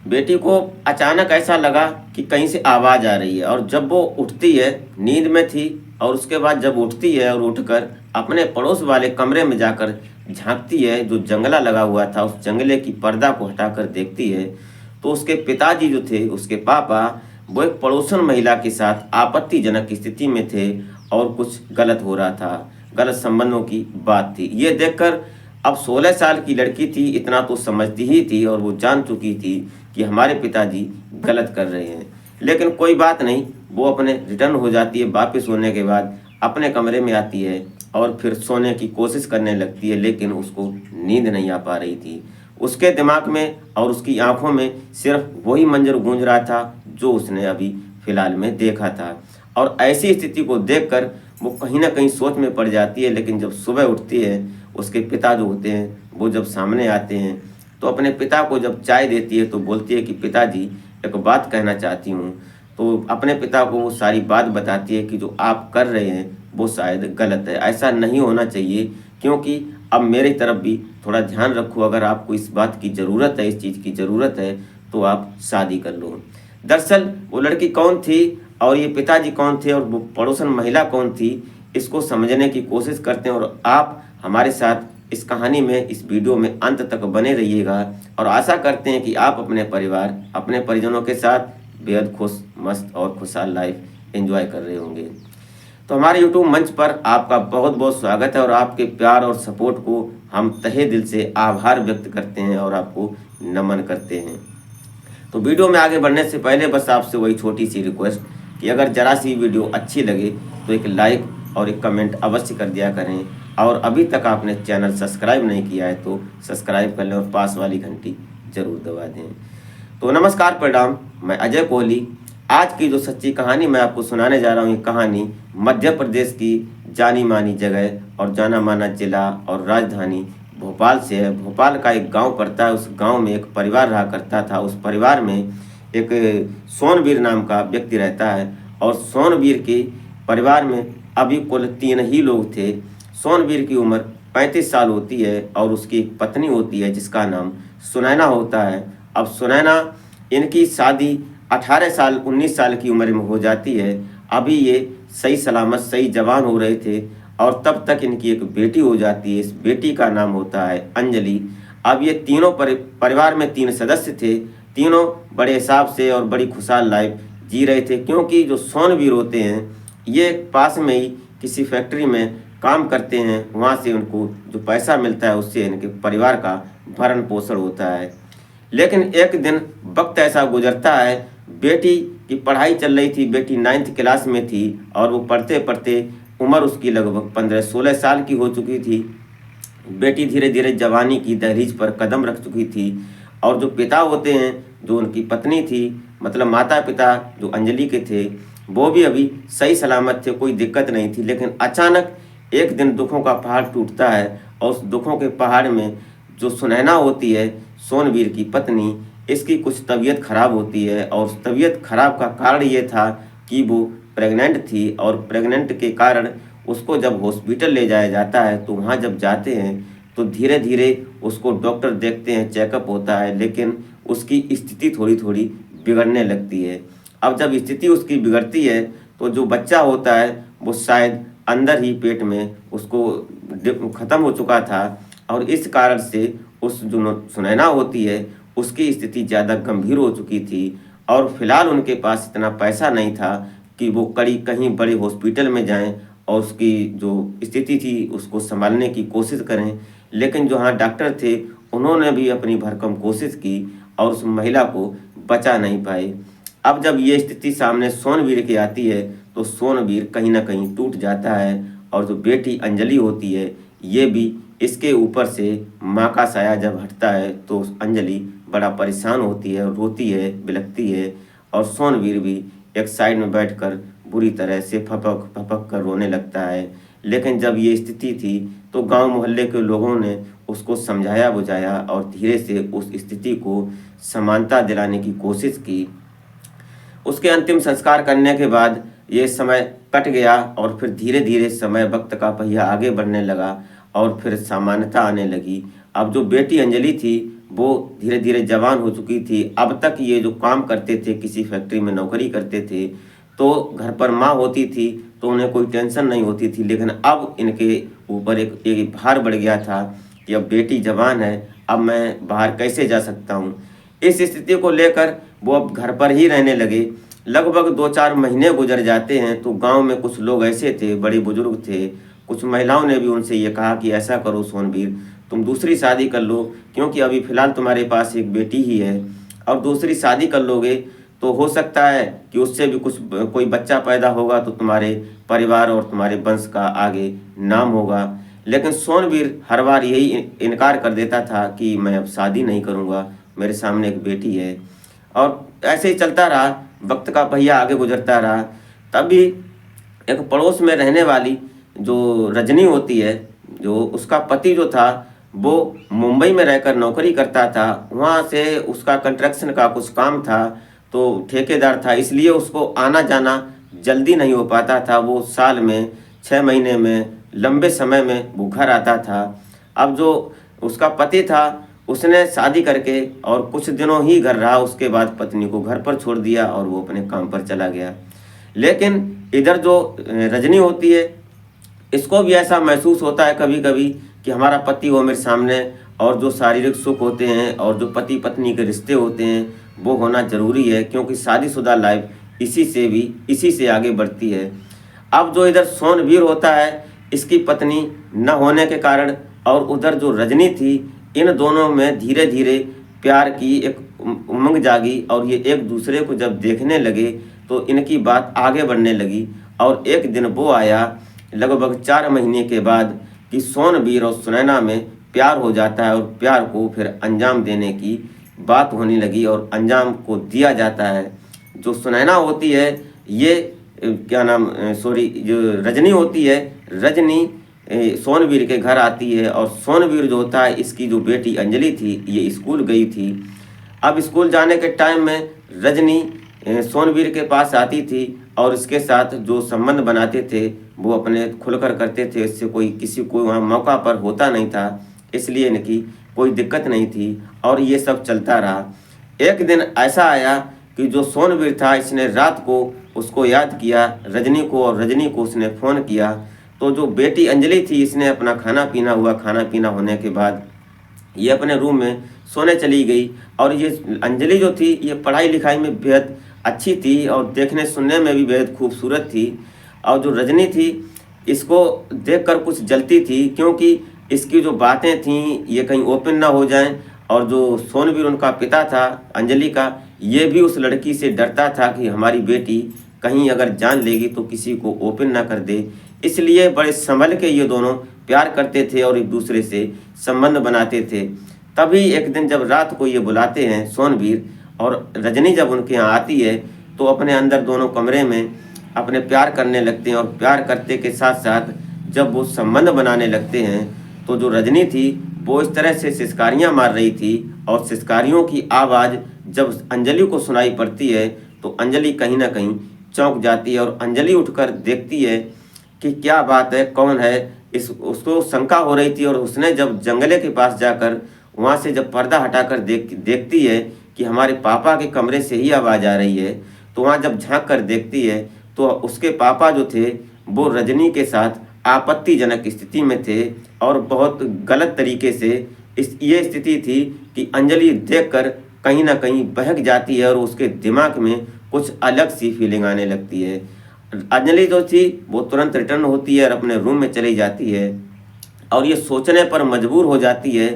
बेटी को अचानक ऐसा लगा कि कहीं से आवाज़ आ रही है, और जब वो उठती है, नींद में थी, और उसके बाद जब उठती है और उठकर अपने पड़ोस वाले कमरे में जाकर झांकती है, जो जंगला लगा हुआ था उस जंगले की पर्दा को हटाकर देखती है, तो उसके पिताजी जो थे, उसके पापा, वो एक पड़ोसन महिला के साथ आपत्तिजनक स्थिति में थे और कुछ गलत हो रहा था, गलत संबंधों की बात थी। ये देखकर, अब 16 साल की लड़की थी, इतना तो समझती ही थी और वो जान चुकी थी कि हमारे पिताजी गलत कर रहे हैं। लेकिन कोई बात नहीं, वो अपने रिटर्न हो जाती है, वापस होने के बाद अपने कमरे में आती है और फिर सोने की कोशिश करने लगती है, लेकिन उसको नींद नहीं आ पा रही थी। उसके दिमाग में और उसकी आंखों में सिर्फ वही मंजर गूंज रहा था जो उसने अभी फिलहाल में देखा था। और ऐसी स्थिति को देखकर वो कहीं ना कहीं सोच में पड़ जाती है। लेकिन जब सुबह उठती है, उसके पिता जो होते हैं वो जब सामने आते हैं, तो अपने पिता को जब चाय देती है तो बोलती है कि पिताजी, एक बात कहना चाहती हूँ। तो अपने पिता को वो सारी बात बताती है कि जो आप कर रहे हैं वो शायद गलत है, ऐसा नहीं होना चाहिए, क्योंकि अब मेरी तरफ भी थोड़ा ध्यान रखो, अगर आपको इस बात की ज़रूरत है, इस चीज़ की ज़रूरत है, तो आप शादी कर लो। दरअसल वो लड़की कौन थी और ये पिताजी कौन थे और वो पड़ोसन महिला कौन थी, इसको समझने की कोशिश करते हैं, और आप हमारे साथ इस कहानी में, इस वीडियो में अंत तक बने रहिएगा। और आशा करते हैं कि आप अपने परिवार, अपने परिजनों के साथ बेहद खुश, मस्त और खुशहाल लाइफ एंजॉय कर रहे होंगे। तो हमारे यूट्यूब मंच पर आपका बहुत बहुत स्वागत है, और आपके प्यार और सपोर्ट को हम तहे दिल से आभार व्यक्त करते हैं और आपको नमन करते हैं। तो वीडियो में आगे बढ़ने से पहले बस आपसे वही छोटी सी रिक्वेस्ट कि अगर ज़रा सी वीडियो अच्छी लगे तो एक लाइक और एक कमेंट अवश्य कर दिया करें, और अभी तक आपने चैनल सब्सक्राइब नहीं किया है तो सब्सक्राइब कर लें और पास वाली घंटी जरूर दबा दें। तो नमस्कार, प्रणाम, मैं अजय कोहली। आज की जो सच्ची कहानी मैं आपको सुनाने जा रहा हूँ, ये कहानी मध्य प्रदेश की जानी मानी जगह और जाना माना जिला और राजधानी भोपाल से है। भोपाल का एक गांव पड़ता है, उस गांव में एक परिवार रहा करता था। उस परिवार में एक सोनवीर नाम का व्यक्ति रहता है, और सोनवीर के परिवार में अभी कुल 3 ही लोग थे। सोनवीर की उम्र 35 साल होती है और उसकी एक पत्नी होती है जिसका नाम सुनैना होता है। अब सुनैना, इनकी शादी 18 साल 19 साल की उम्र में हो जाती है। अभी ये सही सलामत, सही जवान हो रहे थे, और तब तक इनकी एक बेटी हो जाती है। इस बेटी का नाम होता है अंजलि। अब ये तीनों परिवार में 3 सदस्य थे, तीनों बड़े हिसाब से और बड़ी खुशहाल लाइफ जी रहे थे, क्योंकि जो सोनवीर होते हैं ये पास में ही किसी फैक्ट्री में काम करते हैं। वहाँ से उनको जो पैसा मिलता है उससे इनके परिवार का भरण पोषण होता है। लेकिन एक दिन वक्त ऐसा गुजरता है, बेटी की पढ़ाई चल रही थी, बेटी 9th क्लास में थी, और वो पढ़ते पढ़ते उम्र उसकी लगभग 15-16 साल की हो चुकी थी। बेटी धीरे धीरे जवानी की दहलीज पर कदम रख चुकी थी, और जो पिता होते हैं, जो उनकी पत्नी थी, मतलब माता पिता जो अंजलि के थे, वो भी अभी सही सलामत थे, कोई दिक्कत नहीं थी। लेकिन अचानक एक दिन दुखों का पहाड़ टूटता है, और उस दुखों के पहाड़ में जो सुनैना होती है, सोनवीर की पत्नी, इसकी कुछ तबीयत खराब होती है। और उस तबीयत खराब का कारण ये था कि वो प्रेग्नेंट थी, और प्रेग्नेंट के कारण उसको जब हॉस्पिटल ले जाया जाता है, तो वहाँ जब जाते हैं तो धीरे धीरे उसको डॉक्टर देखते हैं, चेकअप होता है, लेकिन उसकी स्थिति थोड़ी थोड़ी बिगड़ने लगती है। अब जब स्थिति उसकी बिगड़ती है तो जो बच्चा होता है वो शायद अंदर ही पेट में उसको ख़त्म हो चुका था, और इस कारण से उस जो सुनैना होती है उसकी स्थिति ज़्यादा गंभीर हो चुकी थी, और फिलहाल उनके पास इतना पैसा नहीं था कि वो कहीं बड़े हॉस्पिटल में जाएं और उसकी जो स्थिति थी उसको संभालने की कोशिश करें। लेकिन जो हाँ डॉक्टर थे, उन्होंने भी अपनी भरकम कोशिश की और उस महिला को बचा नहीं पाए। अब जब ये स्थिति सामने सोनवीर की आती है तो सोनवीर कहीं ना कहीं टूट जाता है, और जो बेटी अंजलि होती है ये भी, इसके ऊपर से माँ का साया जब हटता है तो अंजलि बड़ा परेशान होती है, रोती है, बिलखती है, और सोनवीर भी एक साइड में बैठकर बुरी तरह से फपक फपक कर रोने लगता है। लेकिन जब ये स्थिति थी तो गांव मोहल्ले के लोगों ने उसको समझाया बुझाया और धीरे से उस स्थिति को समानता दिलाने की कोशिश की। उसके अंतिम संस्कार करने के बाद ये समय कट गया, और फिर धीरे धीरे समय, वक्त का पहिया आगे बढ़ने लगा, और फिर सामान्यता आने लगी। अब जो बेटी अंजलि थी वो धीरे धीरे जवान हो चुकी थी। अब तक ये जो काम करते थे, किसी फैक्ट्री में नौकरी करते थे, तो घर पर माँ होती थी तो उन्हें कोई टेंशन नहीं होती थी। लेकिन अब इनके ऊपर एक भार बढ़ गया था कि अब बेटी जवान है, अब मैं बाहर कैसे जा सकता हूँ। इस स्थिति को लेकर वो अब घर पर ही रहने लगे। लगभग 2-4 महीने गुजर जाते हैं तो गांव में कुछ लोग ऐसे थे, बड़े बुजुर्ग थे, कुछ महिलाओं ने भी उनसे ये कहा कि ऐसा करो सोनवीर, तुम दूसरी शादी कर लो, क्योंकि अभी फ़िलहाल तुम्हारे पास एक बेटी ही है, और दूसरी शादी कर लोगे तो हो सकता है कि उससे भी कोई बच्चा पैदा होगा तो तुम्हारे परिवार और तुम्हारे वंश का आगे नाम होगा। लेकिन सोनवीर हर बार यही इनकार कर देता था कि मैं अब शादी नहीं करूँगा, मेरे सामने एक बेटी है। और ऐसे ही चलता रहा, वक्त का पहिया आगे गुजरता रहा। तभी एक पड़ोस में रहने वाली जो रजनी होती है, जो उसका पति जो था वो मुंबई में रहकर नौकरी करता था। वहाँ से उसका कंस्ट्रक्शन का कुछ काम था, तो ठेकेदार था, इसलिए उसको आना जाना जल्दी नहीं हो पाता था। वो साल में 6 महीने में, लंबे समय में वो घर आता था। अब जो उसका पति था उसने शादी करके और कुछ दिनों ही घर रहा, उसके बाद पत्नी को घर पर छोड़ दिया और वो अपने काम पर चला गया। लेकिन इधर जो रजनी होती है, इसको भी ऐसा महसूस होता है कभी कभी कि हमारा पति हो मेरे सामने, और जो शारीरिक सुख होते हैं और जो पति पत्नी के रिश्ते होते हैं वो होना ज़रूरी है, क्योंकि शादीशुदा लाइफ इसी से आगे बढ़ती है। अब जो इधर सोनवीर होता है, इसकी पत्नी न होने के कारण, और उधर जो रजनी थी, इन दोनों में धीरे धीरे प्यार की एक उमंग जागी, और ये एक दूसरे को जब देखने लगे तो इनकी बात आगे बढ़ने लगी। और एक दिन वो आया लगभग 4 महीने के बाद कि सोनवीर और सुनैना में प्यार हो जाता है, और प्यार को फिर अंजाम देने की बात होने लगी और अंजाम को दिया जाता है। जो सुनैना होती है, ये जो रजनी होती है, रजनी सोनवीर के घर आती है, और सोनवीर जो होता है, इसकी जो बेटी अंजलि थी, ये स्कूल गई थी। अब स्कूल जाने के टाइम में रजनी सोनवीर के पास आती थी और इसके साथ जो संबंध बनाते थे वो अपने खुलकर करते थे। इससे किसी को वहाँ मौका पर होता नहीं था, इसलिए इनकी कोई दिक्कत नहीं थी, और ये सब चलता रहा। एक दिन ऐसा आया कि जो सोनवीर था, इसने रात को उसको याद किया, रजनी को, और रजनी को उसने फ़ोन किया। तो जो बेटी अंजलि थी, इसने अपना खाना पीना होने के बाद ये अपने रूम में सोने चली गई। और ये अंजलि जो थी, ये पढ़ाई लिखाई में बेहद अच्छी थी और देखने सुनने में भी बेहद खूबसूरत थी। और जो रजनी थी, इसको देखकर कुछ जलती थी, क्योंकि इसकी जो बातें थीं ये कहीं ओपन ना हो जाएं। और जो सोनवीर उनका पिता था अंजलि का, ये भी उस लड़की से डरता था कि हमारी बेटी कहीं अगर जान लेगी तो किसी को ओपन ना कर दे। इसलिए बड़े संभल के ये दोनों प्यार करते थे और एक दूसरे से संबंध बनाते थे। तभी एक दिन जब रात को ये बुलाते हैं सोनवीर, और रजनी जब उनके यहाँ आती है, तो अपने अंदर दोनों कमरे में अपने प्यार करने लगते हैं। और प्यार करते के साथ साथ जब वो संबंध बनाने लगते हैं, तो जो रजनी थी वो इस तरह से सिसकारियाँ मार रही थी, और सिसकारियों की आवाज़ जब अंजलि को सुनाई पड़ती है तो अंजलि कहीं ना कहीं चौंक जाती है। और अंजलि उठकर देखती है कि क्या बात है, कौन है। उसको शंका हो रही थी, और उसने जब जंगले के पास जाकर वहाँ से जब पर्दा हटाकर देखती है कि हमारे पापा के कमरे से ही आवाज़ आ रही है, तो वहाँ जब झांक कर देखती है तो उसके पापा जो थे वो रजनी के साथ आपत्तिजनक स्थिति में थे, और बहुत गलत तरीके से ये स्थिति थी कि अंजलि देखकर कहीं ना कहीं बहक जाती है, और उसके दिमाग में कुछ अलग सी फीलिंग आने लगती है। अंजलि जो थी वो तुरंत रिटर्न होती है और अपने रूम में चली जाती है, और ये सोचने पर मजबूर हो जाती है,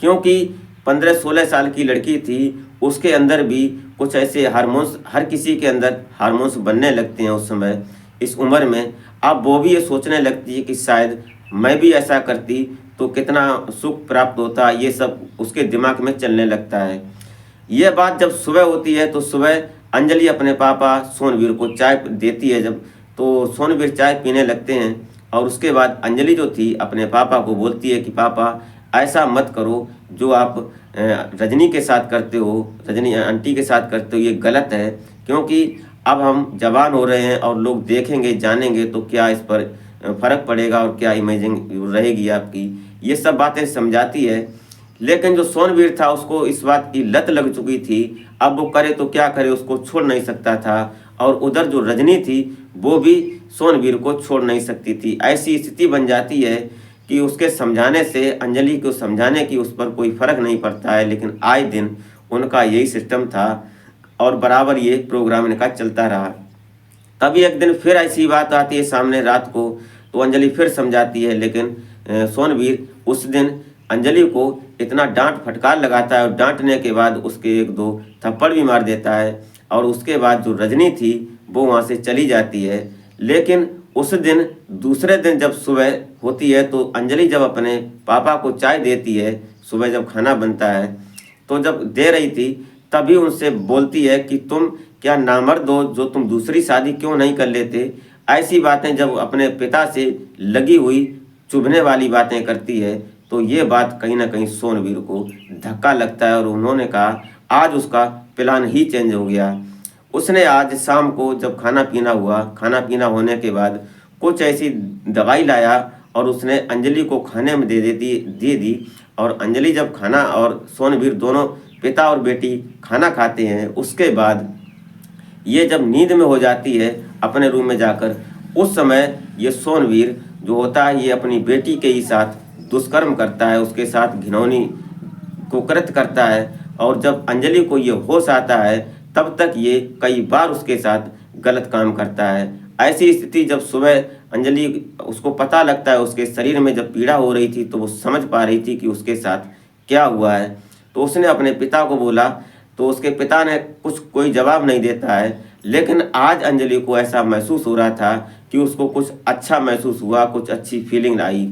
क्योंकि 15-16 साल की लड़की थी, उसके अंदर भी कुछ ऐसे हार्मोन्स, हर किसी के अंदर हार्मोन्स बनने लगते हैं उस समय, इस उम्र में। अब वो भी ये सोचने लगती है कि शायद मैं भी ऐसा करती तो कितना सुख प्राप्त होता। ये सब उसके दिमाग में चलने लगता है। ये बात जब सुबह होती है तो सुबह अंजलि अपने पापा सोनवीर को चाय देती है जब, तो सोनवीर चाय पीने लगते हैं। और उसके बाद अंजलि जो थी अपने पापा को बोलती है कि पापा ऐसा मत करो, जो आप रजनी के साथ करते हो, रजनी आंटी के साथ करते हो, ये गलत है, क्योंकि अब हम जवान हो रहे हैं और लोग देखेंगे जानेंगे तो क्या इस पर फ़र्क पड़ेगा और क्या इमेजिंग रहेगी आपकी। ये सब बातें समझाती है। लेकिन जो सोनवीर था उसको इस बात की लत लग चुकी थी। अब वो करे तो क्या करे, उसको छोड़ नहीं सकता था। और उधर जो रजनी थी वो भी सोनवीर को छोड़ नहीं सकती थी। ऐसी स्थिति बन जाती है कि उसके समझाने से, अंजलि को समझाने की उस पर कोई फर्क नहीं पड़ता है, लेकिन आए दिन उनका यही सिस्टम था और बराबर ये प्रोग्राम इनका चलता रहा। कभी एक दिन फिर ऐसी बात आती है सामने रात को, तो अंजलि फिर समझाती है, लेकिन सोनवीर उस दिन अंजलि को इतना डांट फटकार लगाता है और डांटने के बाद उसके एक दो थप्पड़ भी मार देता है। और उसके बाद जो रजनी थी वो वहाँ से चली जाती है। लेकिन उस दिन, दूसरे दिन जब सुबह होती है तो अंजलि जब अपने पापा को चाय देती है, सुबह जब खाना बनता है तो जब दे रही थी तभी उनसे बोलती है कि तुम क्या नामर्द हो जो तुम दूसरी शादी क्यों नहीं कर लेते। ऐसी बातें जब अपने पिता से लगी हुई चुभने वाली बातें करती है तो ये बात कहीं ना कहीं सोनवीर को धक्का लगता है और उन्होंने कहा आज उसका प्लान ही चेंज हो गया। उसने आज शाम को जब खाना पीना हुआ, खाना पीना होने के बाद कुछ ऐसी दवाई लाया और उसने अंजलि को खाने में दे दी। और अंजलि जब खाना और सोनवीर दोनों पिता और बेटी खाना खाते हैं, उसके बाद ये जब नींद में हो जाती है अपने रूम में जाकर, उस समय ये सोनवीर जो होता है ये अपनी बेटी के ही साथ दुष्कर्म करता है, उसके साथ घिनौनी कुकृत्य करता है। और जब अंजलि को ये होश आता है तब तक ये कई बार उसके साथ गलत काम करता है। ऐसी स्थिति जब सुबह अंजलि, उसको पता लगता है, उसके शरीर में जब पीड़ा हो रही थी तो वो समझ पा रही थी कि उसके साथ क्या हुआ है, तो उसने अपने पिता को बोला। तो उसके पिता ने कोई जवाब नहीं देता है। लेकिन आज अंजलि को ऐसा महसूस हो रहा था कि उसको कुछ अच्छा महसूस हुआ, कुछ अच्छी फीलिंग आई।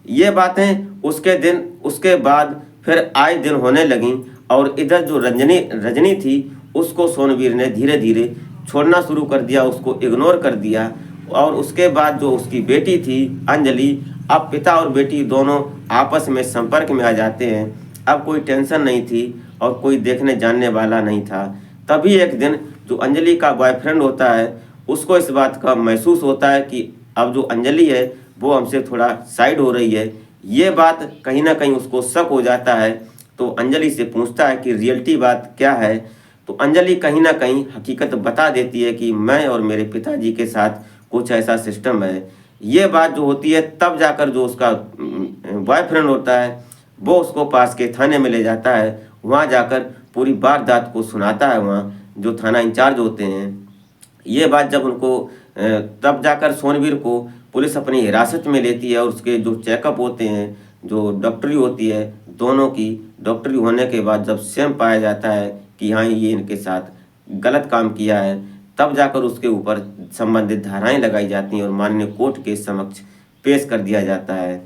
ये बातें उसके बाद फिर आए दिन होने लगीं। और इधर जो रजनी थी उसको सोनवीर ने धीरे धीरे छोड़ना शुरू कर दिया, उसको इग्नोर कर दिया। और उसके बाद जो उसकी बेटी थी अंजलि, अब पिता और बेटी दोनों आपस में संपर्क में आ जाते हैं। अब कोई टेंशन नहीं थी और कोई देखने जानने वाला नहीं था। तभी एक दिन जो अंजलि का बॉयफ्रेंड होता है उसको इस बात का महसूस होता है कि अब जो अंजलि है वो हमसे थोड़ा साइड हो रही है। ये बात कहीं ना कहीं उसको शक हो जाता है। तो अंजलि से पूछता है कि रियलिटी बात क्या है। तो अंजलि कहीं ना कहीं हकीकत बता देती है कि मैं और मेरे पिताजी के साथ कुछ ऐसा सिस्टम है। ये बात जो होती है तब जाकर जो उसका बॉयफ्रेंड होता है वो उसको पास के थाने में ले जाता है। वहाँ जाकर पूरी वारदात को सुनाता है, वहाँ जो थाना इंचार्ज होते हैं। ये बात जब उनको तब जाकर सोनवीर को पुलिस अपनी हिरासत में लेती है और उसके जो चेकअप होते हैं, जो डॉक्टरी होती है, दोनों की डॉक्टरी होने के बाद जब सेम पाया जाता है कि हाँ ये इनके साथ गलत काम किया है, तब जाकर उसके ऊपर संबंधित धाराएं लगाई जाती हैं और माननीय कोर्ट के समक्ष पेश कर दिया जाता है।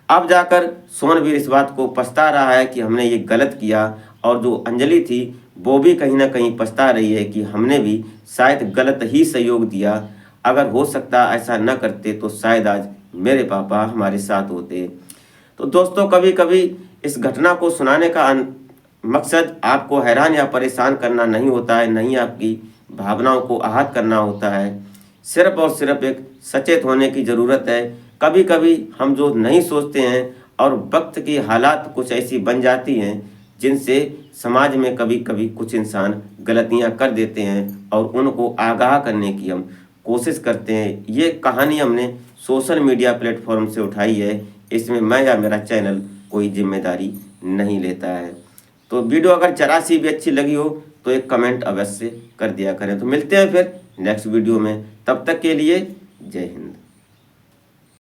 अब जाकर सोनवीर इस बात को पछता रहा है कि हमने ये गलत किया। और जो अंजलि थी वो भी कहीं ना कहीं पछता रही है कि हमने भी शायद गलत ही सहयोग दिया। अगर हो सकता ऐसा न करते तो शायद आज मेरे पापा हमारे साथ होते। तो दोस्तों, कभी कभी इस घटना को सुनाने का मकसद आपको हैरान या परेशान करना नहीं होता है, नहीं आपकी भावनाओं को आहत करना होता है। सिर्फ और सिर्फ एक सचेत होने की ज़रूरत है। कभी कभी हम जो नहीं सोचते हैं और वक्त की हालात कुछ ऐसी बन जाती हैं जिनसे समाज में कभी कभी कुछ इंसान गलतियां कर देते हैं और उनको आगाह करने की हम कोशिश करते हैं। ये कहानी हमने सोशल मीडिया प्लेटफॉर्म से उठाई है, इसमें मैं या मेरा चैनल कोई जिम्मेदारी नहीं लेता है। तो वीडियो अगर जरा सी भी अच्छी लगी हो तो एक कमेंट अवश्य कर दिया करें। तो मिलते हैं फिर नेक्स्ट वीडियो में, तब तक के लिए जय हिंद।